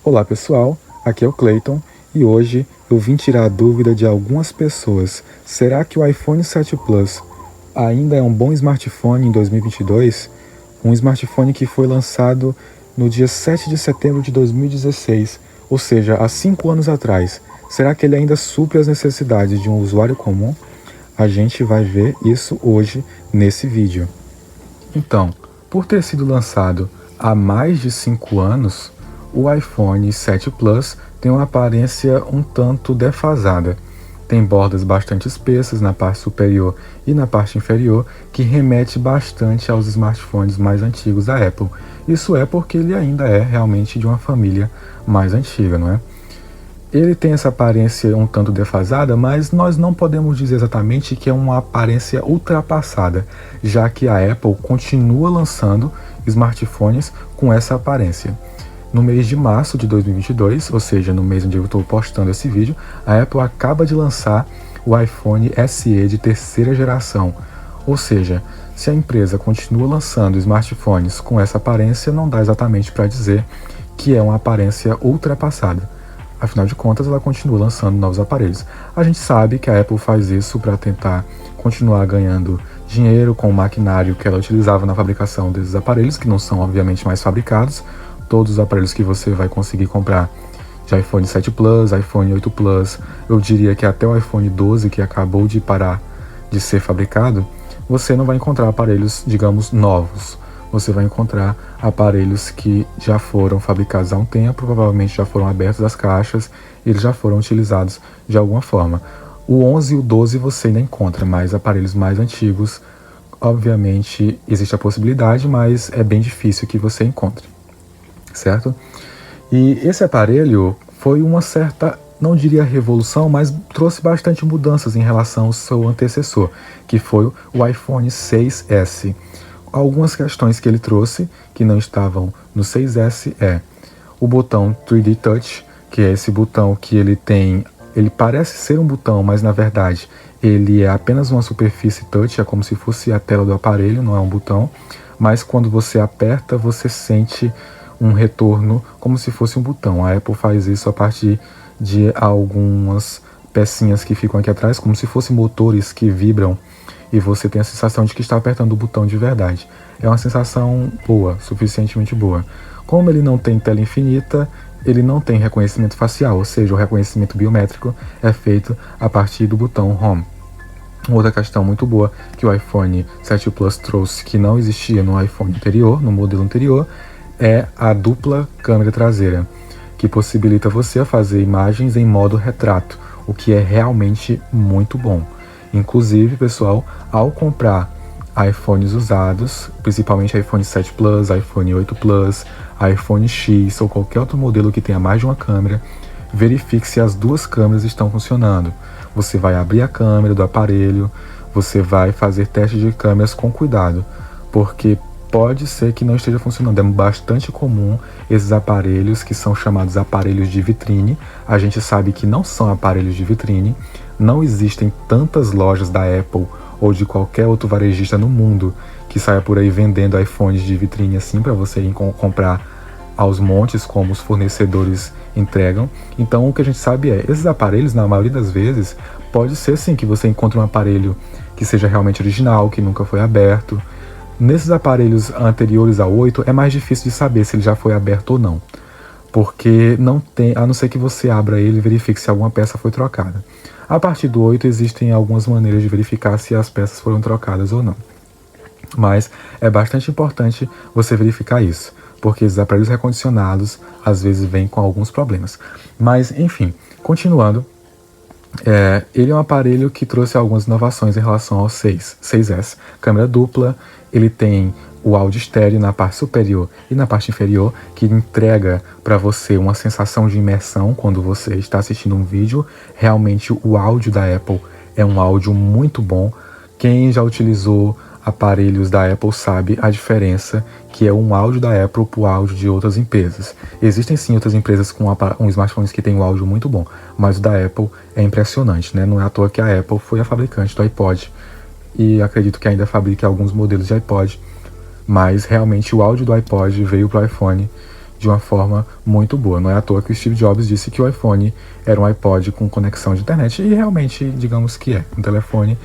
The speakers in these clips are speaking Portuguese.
Olá pessoal, aqui é o Clayton e hoje eu vim tirar a dúvida de algumas pessoas. Será que o iPhone 7 Plus ainda é um bom smartphone em 2022? Um smartphone que foi lançado no dia 7 de setembro de 2016, ou seja, há 5 anos atrás. Será que ele ainda supre as necessidades de um usuário comum? A gente vai ver isso hoje nesse vídeo. Então, por ter sido lançado há mais de 5 anos, o iPhone 7 Plus tem uma aparência um tanto defasada. Tem bordas bastante espessas na parte superior e na parte inferior, que remete bastante aos smartphones mais antigos da Apple. Isso é porque ele ainda é realmente de uma família mais antiga, não é? Ele tem essa aparência um tanto defasada, mas nós não podemos dizer exatamente que é uma aparência ultrapassada, já que a Apple continua lançando smartphones com essa aparência. No mês de março de 2022, ou seja, no mês onde eu estou postando esse vídeo, a Apple acaba de lançar o iPhone SE de terceira geração. Ou seja, se a empresa continua lançando smartphones com essa aparência, não dá exatamente para dizer que é uma aparência ultrapassada. Afinal de contas, ela continua lançando novos aparelhos. A gente sabe que a Apple faz isso para tentar continuar ganhando dinheiro com o maquinário que ela utilizava na fabricação desses aparelhos, que não são obviamente mais fabricados. Todos os aparelhos que você vai conseguir comprar de iPhone 7 Plus, iPhone 8 Plus, eu diria que até o iPhone 12, que acabou de parar de ser fabricado, você não vai encontrar aparelhos, digamos, novos. Você vai encontrar aparelhos que já foram fabricados há um tempo, provavelmente já foram abertos as caixas, e eles já foram utilizados de alguma forma. O 11 e o 12 você ainda encontra, mas aparelhos mais antigos, obviamente existe a possibilidade, mas é bem difícil que você encontre, certo? E esse aparelho foi uma certa, não diria revolução, mas trouxe bastante mudanças em relação ao seu antecessor, que foi o iPhone 6S. Algumas questões que ele trouxe, que não estavam no 6S, é o botão 3D Touch, que é esse botão que ele tem, ele parece ser um botão, mas na verdade ele é apenas uma superfície touch, é como se fosse a tela do aparelho, não é um botão, mas quando você aperta, você sente um retorno como se fosse um botão. A Apple faz isso a partir de algumas pecinhas que ficam aqui atrás, como se fossem motores que vibram, e você tem a sensação de que está apertando o botão de verdade. É uma sensação boa, suficientemente boa. Como ele não tem tela infinita, ele não tem reconhecimento facial, ou seja, o reconhecimento biométrico é feito a partir do botão Home. Outra questão muito boa que o iPhone 7 Plus trouxe, que não existia no iPhone anterior, no modelo anterior, é a dupla câmera traseira, que possibilita você fazer imagens em modo retrato, o que é realmente muito bom. Inclusive, pessoal, ao comprar iPhones usados, principalmente iPhone 7 Plus, iPhone 8 Plus, iPhone X ou qualquer outro modelo que tenha mais de uma câmera, verifique se as duas câmeras estão funcionando. Você vai abrir a câmera do aparelho, você vai fazer teste de câmeras com cuidado, porque pode ser que não esteja funcionando. É bastante comum esses aparelhos que são chamados aparelhos de vitrine. A gente sabe que não são aparelhos de vitrine. Não existem tantas lojas da Apple ou de qualquer outro varejista no mundo que saia por aí vendendo iPhones de vitrine assim para você ir comprar aos montes, como os fornecedores entregam. Então o que a gente sabe é, esses aparelhos, na maioria das vezes, pode ser sim que você encontre um aparelho que seja realmente original, que nunca foi aberto. Nesses aparelhos anteriores ao 8, é mais difícil de saber se ele já foi aberto ou não, porque não tem, a não ser que você abra ele e verifique se alguma peça foi trocada. A partir do 8 existem algumas maneiras de verificar se as peças foram trocadas ou não. Mas é bastante importante você verificar isso, porque esses aparelhos recondicionados às vezes vêm com alguns problemas. Mas enfim, continuando, ele é um aparelho que trouxe algumas inovações em relação ao 6S. Câmera dupla, ele tem o áudio estéreo na parte superior e na parte inferior, que entrega para você uma sensação de imersão quando você está assistindo um vídeo. Realmente o áudio da Apple é um áudio muito bom. Quem já utilizou aparelhos da Apple sabe a diferença que é um áudio da Apple para o áudio de outras empresas. Existem sim outras empresas com smartphones que têm um áudio muito bom, mas o da Apple é impressionante, né? Não é à toa que a Apple foi a fabricante do iPod e acredito que ainda fabrique alguns modelos de iPod, mas realmente o áudio do iPod veio para o iPhone de uma forma muito boa. Não é à toa que o Steve Jobs disse que o iPhone era um iPod com conexão de internet, e realmente, digamos que é. Um telefone,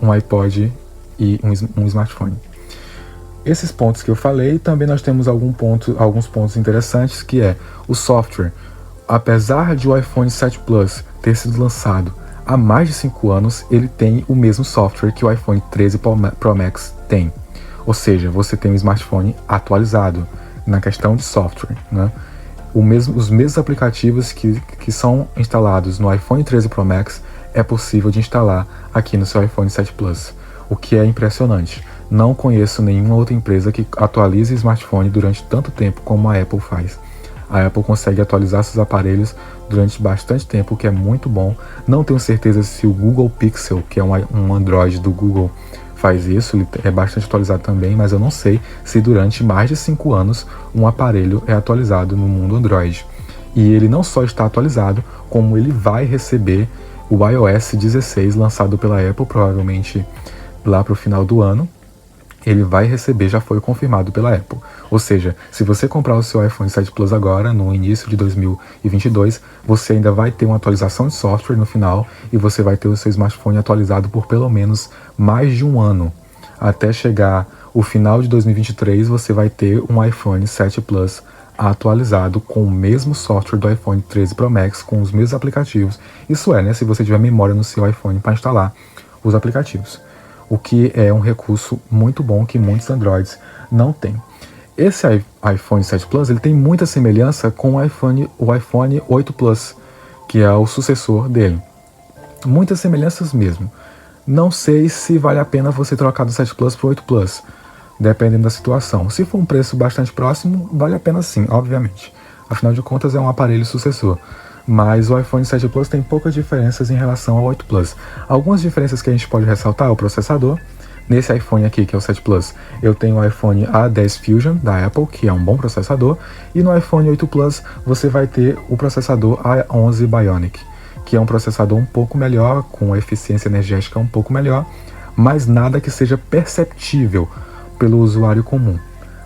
um iPod e um smartphone. Esses pontos que eu falei, também nós temos alguns pontos interessantes, que é o software. Apesar de o iPhone 7 Plus ter sido lançado há mais de 5 anos, ele tem o mesmo software que o iPhone 13 Pro Max tem. Ou seja, você tem um smartphone atualizado na questão de software, né? Os mesmos aplicativos que são instalados no iPhone 13 Pro Max é possível de instalar aqui no seu iPhone 7 Plus, o que é impressionante. Não conheço nenhuma outra empresa que atualize smartphone durante tanto tempo como a Apple faz. A Apple consegue atualizar seus aparelhos durante bastante tempo, o que é muito bom. Não tenho certeza se o Google Pixel, que é um Android do Google, faz isso, ele é bastante atualizado também, mas eu não sei se durante mais de 5 anos um aparelho é atualizado no mundo Android. E ele não só está atualizado, como ele vai receber o iOS 16 lançado pela Apple, provavelmente lá para o final do ano. Ele vai receber, já foi confirmado pela Apple. Ou seja, se você comprar o seu iPhone 7 Plus agora, no início de 2022, você ainda vai ter uma atualização de software no final e você vai ter o seu smartphone atualizado por pelo menos mais de um ano. Até chegar o final de 2023, você vai ter um iPhone 7 Plus atualizado com o mesmo software do iPhone 13 Pro Max, com os mesmos aplicativos. Isso é, né, se você tiver memória no seu iPhone para instalar os aplicativos. O que é um recurso muito bom que muitos Androids não têm. Esse iPhone 7 Plus ele tem muita semelhança com o iPhone 8 Plus, que é o sucessor dele. Muitas semelhanças mesmo. Não sei se vale a pena você trocar do 7 Plus para o 8 Plus, dependendo da situação. Se for um preço bastante próximo, vale a pena sim, obviamente. Afinal de contas, é um aparelho sucessor. Mas o iPhone 7 Plus tem poucas diferenças em relação ao 8 Plus. Algumas diferenças que a gente pode ressaltar é o processador. Nesse iPhone aqui, que é o 7 Plus, eu tenho o iPhone A10 Fusion da Apple, que é um bom processador. E no iPhone 8 Plus, você vai ter o processador A11 Bionic, que é um processador um pouco melhor, com eficiência energética um pouco melhor, mas nada que seja perceptível pelo usuário comum.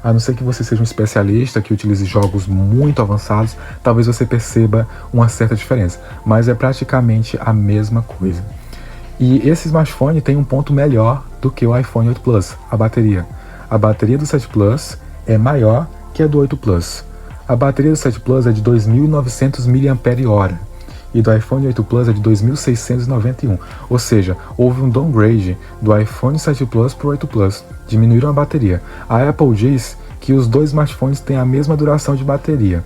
A não ser que você seja um especialista que utilize jogos muito avançados, talvez você perceba uma certa diferença, mas é praticamente a mesma coisa. E esse smartphone tem um ponto melhor do que o iPhone 8 Plus, a bateria. A bateria do 7 Plus é maior que a do 8 Plus. A bateria do 7 Plus é de 2.900 mAh e do iPhone 8 Plus é de 2.691. Ou seja, houve um downgrade do iPhone 7 Plus para o 8 Plus. Diminuíram a bateria. A Apple diz que os dois smartphones têm a mesma duração de bateria.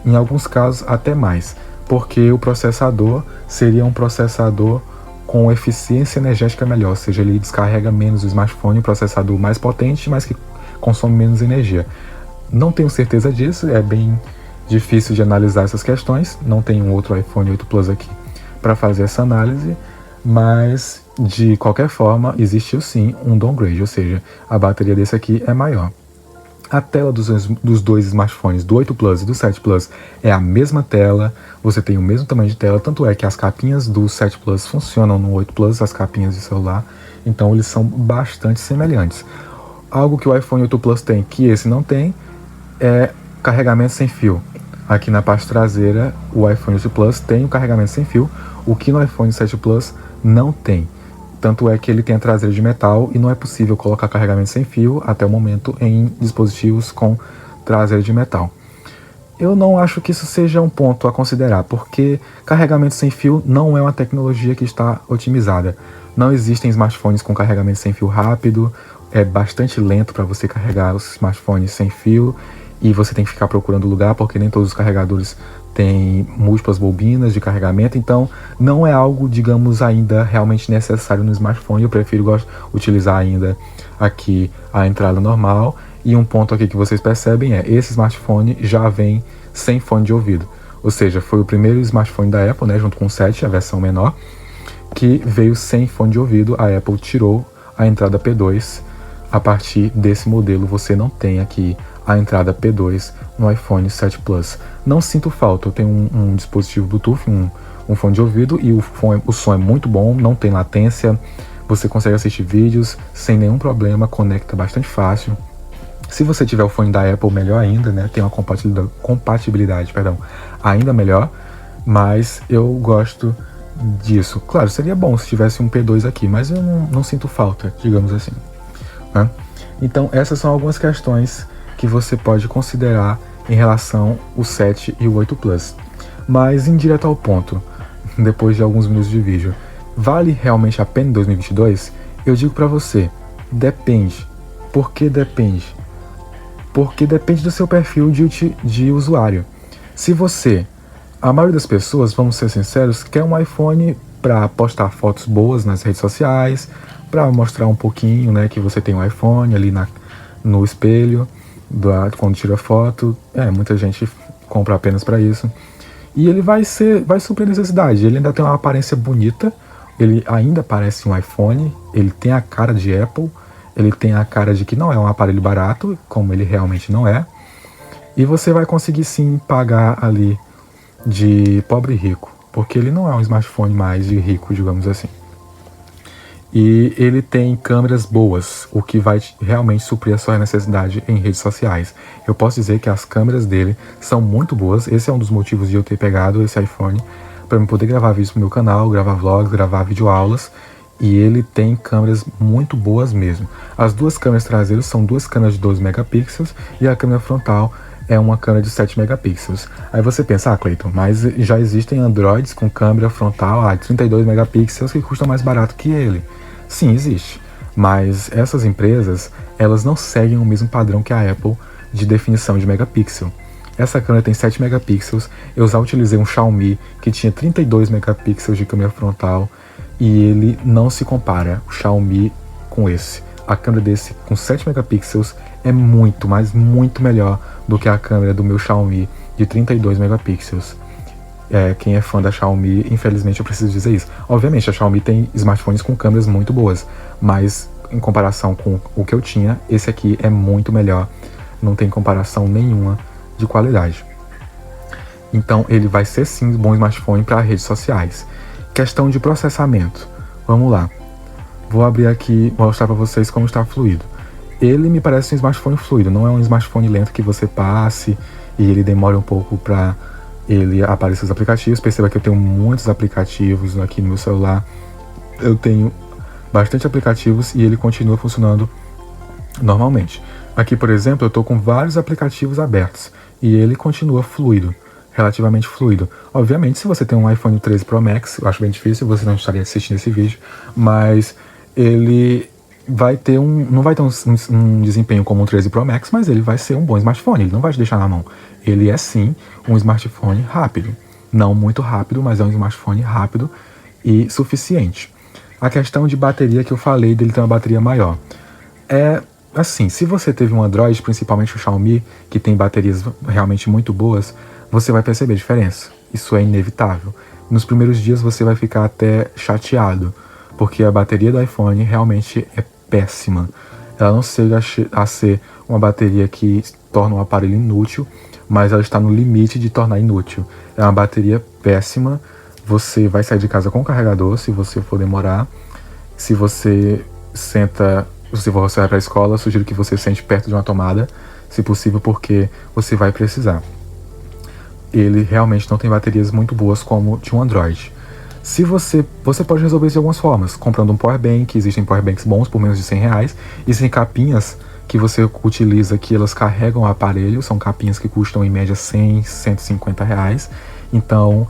Em alguns casos até mais, porque o processador seria um processador com eficiência energética melhor, ou seja, ele descarrega menos o smartphone, um processador mais potente, mas que consome menos energia. Não tenho certeza disso, é bem difícil de analisar essas questões, não tem um outro iPhone 8 Plus aqui para fazer essa análise, mas de qualquer forma existiu sim um downgrade, ou seja, a bateria desse aqui é maior. A tela dos dois smartphones, do 8 Plus e do 7 Plus, é a mesma tela, você tem o mesmo tamanho de tela, tanto é que as capinhas do 7 Plus funcionam no 8 Plus, as capinhas de celular, então eles são bastante semelhantes. Algo que o iPhone 8 Plus tem, que esse não tem, é carregamento sem fio. Aqui na parte traseira, o iPhone 8 Plus tem o carregamento sem fio, o que no iPhone 7 Plus não tem. Tanto é que ele tem a traseira de metal e não é possível colocar carregamento sem fio até o momento em dispositivos com traseira de metal. Eu não acho que isso seja um ponto a considerar, porque carregamento sem fio não é uma tecnologia que está otimizada. Não existem smartphones com carregamento sem fio rápido, é bastante lento para você carregar os smartphones sem fio e você tem que ficar procurando lugar porque nem todos os carregadores têm múltiplas bobinas de carregamento, então não é algo, digamos, ainda realmente necessário no smartphone. Eu prefiro utilizar ainda aqui a entrada normal. E um ponto aqui que vocês percebem é, esse smartphone já vem sem fone de ouvido. Ou seja, foi o primeiro smartphone da Apple, né, junto com o 7, a versão menor, que veio sem fone de ouvido. A Apple tirou a entrada P2. A partir desse modelo você não tem aqui a entrada P2 no iPhone 7 Plus. Não sinto falta, eu tenho um dispositivo Bluetooth, um fone de ouvido, e o som é muito bom, não tem latência, você consegue assistir vídeos sem nenhum problema, conecta bastante fácil. Se você tiver o fone da Apple, melhor ainda, né? Tem uma compatibilidade, ainda melhor, mas eu gosto disso. Claro, seria bom se tivesse um P2 aqui, mas eu não sinto falta, digamos assim, né? Então, essas são algumas questões que você pode considerar em relação ao 7 e o 8 Plus. Mas, em direto ao ponto, depois de alguns minutos de vídeo, vale realmente a pena em 2022? Eu digo pra você, depende. Por que depende? Porque depende do seu perfil de usuário. Se você, a maioria das pessoas, vamos ser sinceros, quer um iPhone para postar fotos boas nas redes sociais, para mostrar um pouquinho, né, que você tem um iPhone ali no espelho, quando tira foto. Muita gente compra apenas para isso. E ele vai suprir a necessidade. Ele ainda tem uma aparência bonita, ele ainda parece um iPhone, ele tem a cara de Apple, ele tem a cara de que não é um aparelho barato, como ele realmente não é. E você vai conseguir sim pagar ali de pobre e rico, porque ele não é um smartphone mais de rico, digamos assim. E ele tem câmeras boas, o que vai realmente suprir a sua necessidade em redes sociais. Eu posso dizer que as câmeras dele são muito boas. Esse é um dos motivos de eu ter pegado esse iPhone para eu poder gravar vídeos pro meu canal, gravar vlogs, gravar videoaulas. E ele tem câmeras muito boas mesmo. As duas câmeras traseiras são duas câmeras de 12 megapixels e a câmera frontal é uma câmera de 7 megapixels. Aí você pensa, Cleiton, mas já existem Androids com câmera frontal de 32 megapixels que custam mais barato que ele. Sim, existe. Mas essas empresas, elas não seguem o mesmo padrão que a Apple de definição de megapixel. Essa câmera tem 7 megapixels, eu já utilizei um Xiaomi que tinha 32 megapixels de câmera frontal, e ele não se compara, o Xiaomi, com esse. A câmera desse com 7 megapixels é muito, mas muito melhor do que a câmera do meu Xiaomi de 32 megapixels. Quem é fã da Xiaomi, infelizmente eu preciso dizer isso. Obviamente a Xiaomi tem smartphones com câmeras muito boas, mas em comparação com o que eu tinha, esse aqui é muito melhor. Não tem comparação nenhuma de qualidade. Então ele vai ser sim um bom smartphone para redes sociais. Questão de processamento. Vamos lá. Vou abrir aqui e mostrar para vocês como está fluido. Ele me parece um smartphone fluido, não é um smartphone lento que você passe e ele demora um pouco para ele aparecer os aplicativos. Perceba que eu tenho muitos aplicativos aqui no meu celular. Eu tenho bastante aplicativos e ele continua funcionando normalmente. Aqui, por exemplo, eu estou com vários aplicativos abertos e ele continua fluido. Relativamente fluido. Obviamente, se você tem um iPhone 13 Pro Max, eu acho bem difícil, você não estaria assistindo esse vídeo, mas ele vai ter não vai ter um desempenho como um 13 Pro Max, mas ele vai ser um bom smartphone, ele não vai te deixar na mão. Ele é sim um smartphone rápido. Não muito rápido, mas é um smartphone rápido e suficiente. A questão de bateria que eu falei, dele ter uma bateria maior. Assim, se você teve um Android, principalmente o Xiaomi, que tem baterias realmente muito boas, você vai perceber a diferença. Isso é inevitável. Nos primeiros dias você vai ficar até chateado, porque a bateria do iPhone realmente é péssima. Ela não chega a ser uma bateria que torna o aparelho inútil, mas ela está no limite de tornar inútil. É uma bateria péssima. Você vai sair de casa com o carregador, se você for demorar. Se você vai para a escola, eu sugiro que você sente perto de uma tomada, se possível, porque você vai precisar. Ele realmente não tem baterias muito boas como de um Android. Se você pode resolver isso de algumas formas, comprando um powerbank. Existem powerbanks bons por menos de R$100, e tem capinhas que você utiliza que elas carregam o aparelho, são capinhas que custam em média R$100, R$150. Então,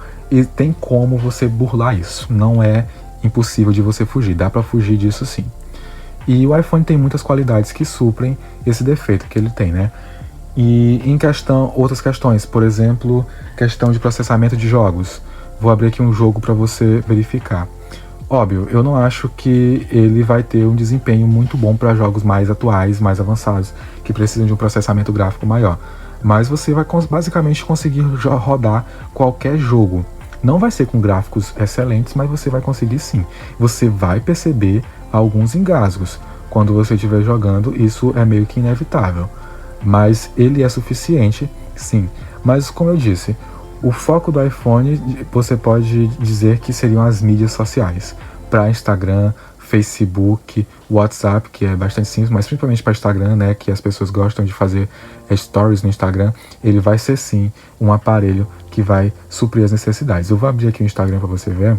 tem como você burlar isso, não é impossível de você fugir, dá para fugir disso sim. E o iPhone tem muitas qualidades que suprem esse defeito que ele tem, né? E em outras questões, por exemplo, questão de processamento de jogos. Vou abrir aqui um jogo para você verificar. Óbvio, eu não acho que ele vai ter um desempenho muito bom para jogos mais atuais, mais avançados, que precisam de um processamento gráfico maior. Mas você vai basicamente conseguir rodar qualquer jogo. Não vai ser com gráficos excelentes, mas você vai conseguir sim. Você vai perceber alguns engasgos. Quando você estiver jogando, isso é meio que inevitável. Mas ele é suficiente, sim. Mas como eu disse, o foco do iPhone, você pode dizer que seriam as mídias sociais. Para Instagram, Facebook, WhatsApp, que é bastante simples, mas principalmente para Instagram, né, que as pessoas gostam de fazer stories no Instagram, ele vai ser sim um aparelho que vai suprir as necessidades. Eu vou abrir aqui o Instagram para você ver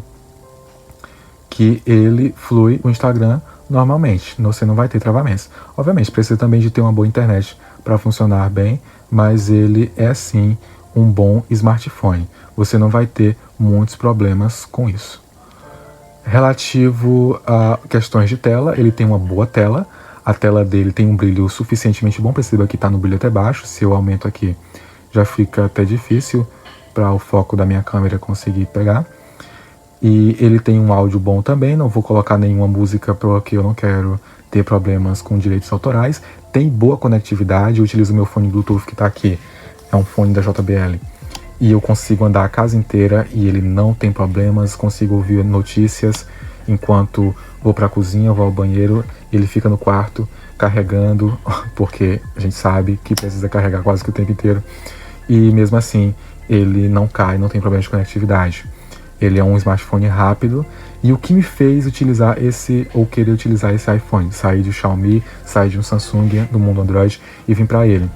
que ele flui o Instagram normalmente, você não vai ter travamentos. Obviamente, precisa também de ter uma boa internet para funcionar bem, mas ele é sim um bom smartphone. Você não vai ter muitos problemas com isso. Relativo a questões de tela, ele tem uma boa tela. A tela dele tem um brilho suficientemente bom. Perceba que está no brilho até baixo. Se eu aumento aqui, já fica até difícil para o foco da minha câmera conseguir pegar. E ele tem um áudio bom também. Não vou colocar nenhuma música porque eu não quero ter problemas com direitos autorais. Tem boa conectividade. Eu utilizo o meu fone Bluetooth que está aqui. É um fone da JBL. E eu consigo andar a casa inteira e ele não tem problemas, consigo ouvir notícias enquanto vou para a cozinha, vou ao banheiro, ele fica no quarto carregando, porque a gente sabe que precisa carregar quase que o tempo inteiro, e mesmo assim ele não cai, não tem problema de conectividade. Ele é um smartphone rápido, e o que me fez utilizar querer utilizar esse iPhone, sair de Xiaomi, sair de um Samsung, do mundo Android e vir para ele.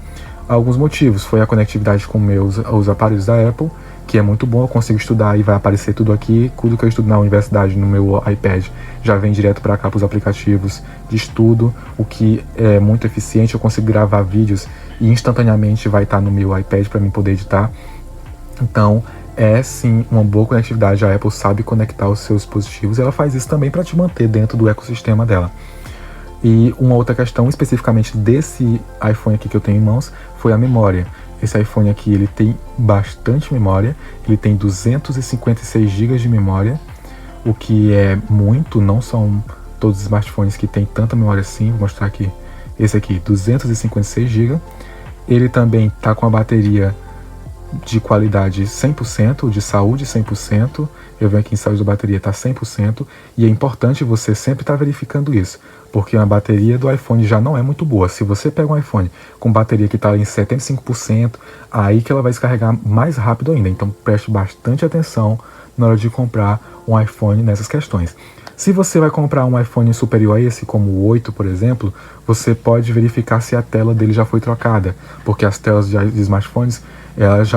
Alguns motivos, foi a conectividade com os aparelhos da Apple, que é muito bom, eu consigo estudar e vai aparecer tudo aqui, tudo que eu estudo na universidade no meu iPad já vem direto para cá para os aplicativos de estudo, o que é muito eficiente, eu consigo gravar vídeos e instantaneamente vai estar no meu iPad para mim poder editar. Então é sim uma boa conectividade, a Apple sabe conectar os seus dispositivos e ela faz isso também para te manter dentro do ecossistema dela. E uma outra questão especificamente desse iPhone aqui que eu tenho em mãos foi a memória. Esse iPhone aqui ele tem bastante memória, ele tem 256 GB de memória, o que é muito, não são todos os smartphones que tem tanta memória assim. Vou mostrar aqui, esse aqui, 256 GB. Ele também está com a bateria de qualidade 100%, de saúde 100%, eu venho aqui em saúde da bateria, está 100%, e é importante você sempre estar verificando isso, porque a bateria do iPhone já não é muito boa. Se você pega um iPhone com bateria que está em 75%, aí que ela vai descarregar mais rápido ainda, então preste bastante atenção na hora de comprar um iPhone nessas questões. Se você vai comprar um iPhone superior a esse, como o 8, por exemplo, você pode verificar se a tela dele já foi trocada, porque as telas de smartphones elas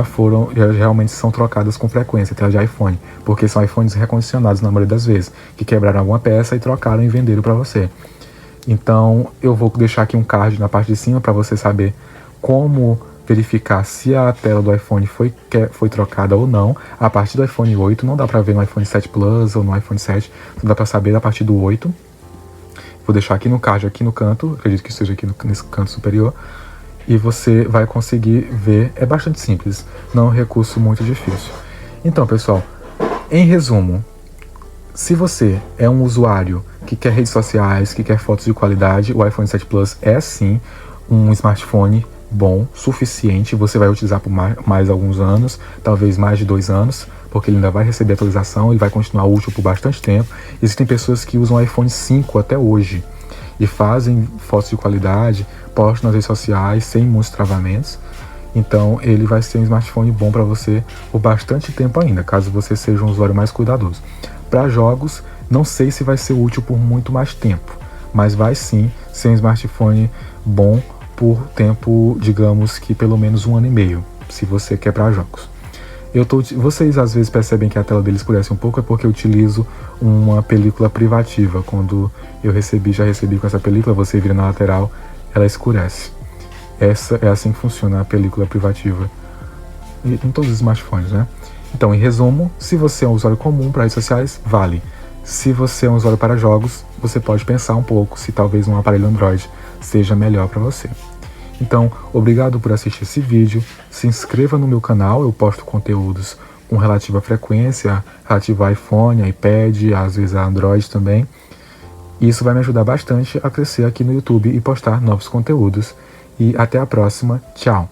realmente são trocadas com frequência, tela de iPhone, porque são iPhones recondicionados na maioria das vezes, que quebraram alguma peça e trocaram e venderam para você. Então eu vou deixar aqui um card na parte de cima para você saber como verificar se a tela do iPhone foi trocada ou não. A partir do iPhone 8, não dá para ver no iPhone 7 Plus ou no iPhone 7, só dá para saber a partir do 8. Vou deixar aqui no card, aqui no canto, acredito que esteja aqui nesse canto superior, e você vai conseguir ver. É bastante simples, não é um recurso muito difícil. Então, pessoal, em resumo, se você é um usuário que quer redes sociais, que quer fotos de qualidade, o iPhone 7 Plus é sim um smartphone bom, suficiente. Você vai utilizar por mais alguns anos, talvez mais de 2 anos, porque ele ainda vai receber atualização, ele vai continuar útil por bastante tempo. Existem pessoas que usam o iPhone 5 até hoje e fazem fotos de qualidade, postam nas redes sociais sem muitos travamentos. Então ele vai ser um smartphone bom para você por bastante tempo ainda, caso você seja um usuário mais cuidadoso. Para jogos, não sei se vai ser útil por muito mais tempo, mas vai sim ser um smartphone bom por tempo, digamos que pelo menos 1 ano e meio, se você quer para jogos. Vocês às vezes percebem que a tela dele escurece um pouco, é porque eu utilizo uma película privativa. Quando eu já recebi com essa película, você vira na lateral, ela escurece. Essa é assim que funciona a película privativa em todos os smartphones, né? Então, em resumo, se você é um usuário comum para redes sociais, vale. Se você é um usuário para jogos, você pode pensar um pouco se talvez um aparelho Android seja melhor para você. Então, obrigado por assistir esse vídeo, se inscreva no meu canal, eu posto conteúdos com relativa frequência, relativo a iPhone, iPad, às vezes a Android também. Isso vai me ajudar bastante a crescer aqui no YouTube e postar novos conteúdos. E até a próxima, tchau!